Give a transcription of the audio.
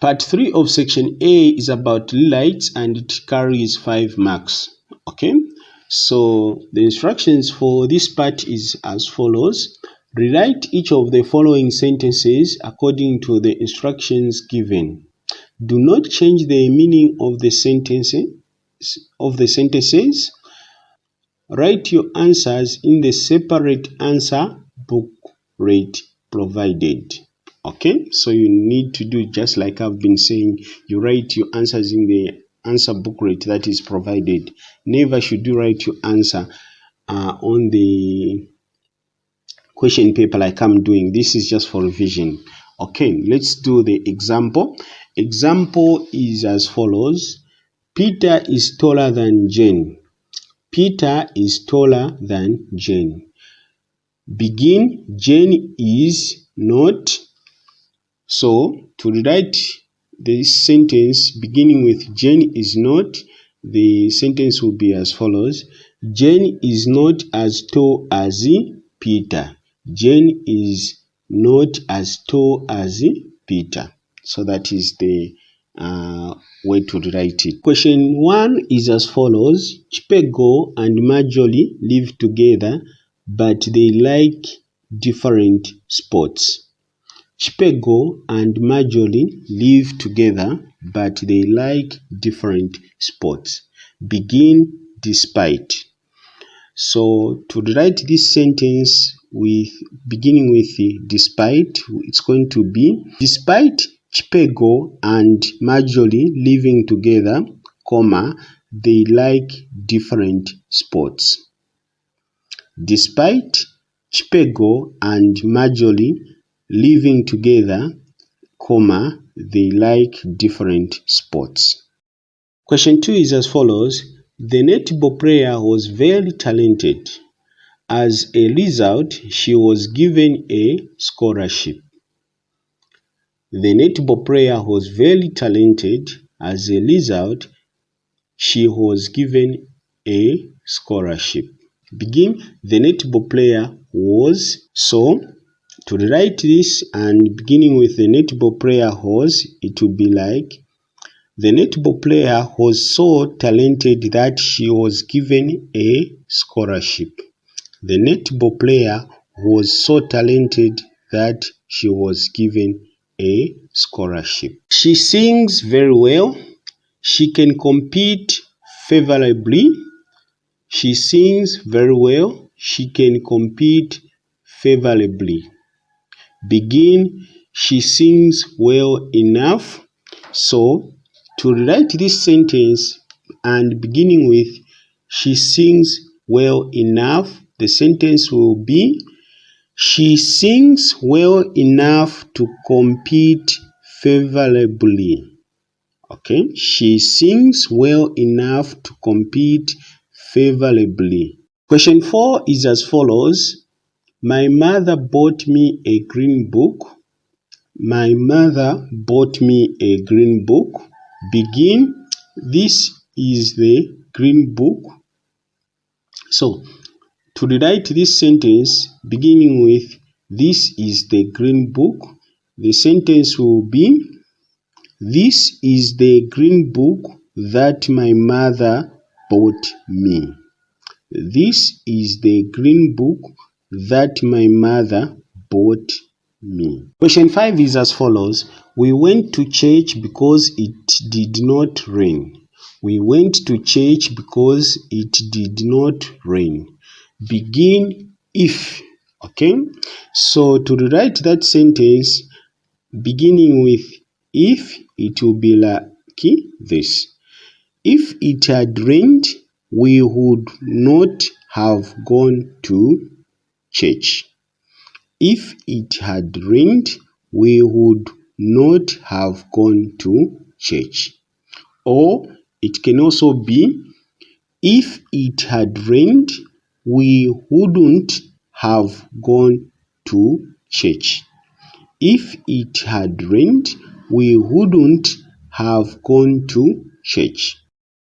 Part 3 of section A is about rewrites and it carries 5 marks. Okay, so the instructions for this part is as follows. Rewrite each of the following sentences according to the instructions given. Do not change the meaning of the sentences. Write your answers in the separate answer booklet provided. Okay, so you need to do just like I've been saying. You write your answers in the answer booklet that is provided. Never should you write your answer on the question paper like I'm doing. This is just for revision. Okay, let's do the example. Example is as follows. Peter is taller than Jane. Peter is taller than Jane. Begin. Jane is not. So, to rewrite this sentence beginning with Jane is not, the sentence will be as follows. Jane is not as tall as Peter. Jane is not as tall as Peter. So that is the way to rewrite it. Question 1 is as follows. Chipego and Marjorie live together, but they like different sports. Chipego and Marjorie live together, but they like different sports. Begin. Despite. So to write this sentence beginning with despite, it's going to be despite Chipego and Marjorie living together, comma, they like different sports. Despite Chipego and Marjorie living together, comma, they like different sports. Question 2 is as follows. The netball player was very talented. As a result, she was given a scholarship. The netball player was very talented. As a result, she was given a scholarship. Begin. The netball player was. So, to write this and beginning with the netball player was, it will be like, the netball player was so talented that she was given a scholarship. The netball player was so talented that she was given a scholarship. She sings very well. She can compete favorably. She sings very well. She can compete favorably. Begin. She sings well enough. So, to write this sentence and beginning with she sings well enough, the sentence will be she sings well enough to compete favorably. Okay, she sings well enough to compete favorably. Question 4 is as follows. My mother bought me a green book. My mother bought me a green book. Begin. This is the green book. So, to rewrite this sentence beginning with this is the green book, the sentence will be this is the green book that my mother bought me. This is the green book that my mother bought me. Question 5 is as follows. We went to church because it did not rain. We went to church because it did not rain. Begin if. Okay, so to write that sentence beginning with if, it will be like this. If it had rained, we would not have gone to church. If it had rained, we would not have gone to church. Or it can also be, if it had rained, we wouldn't have gone to church. If it had rained, we wouldn't have gone to church.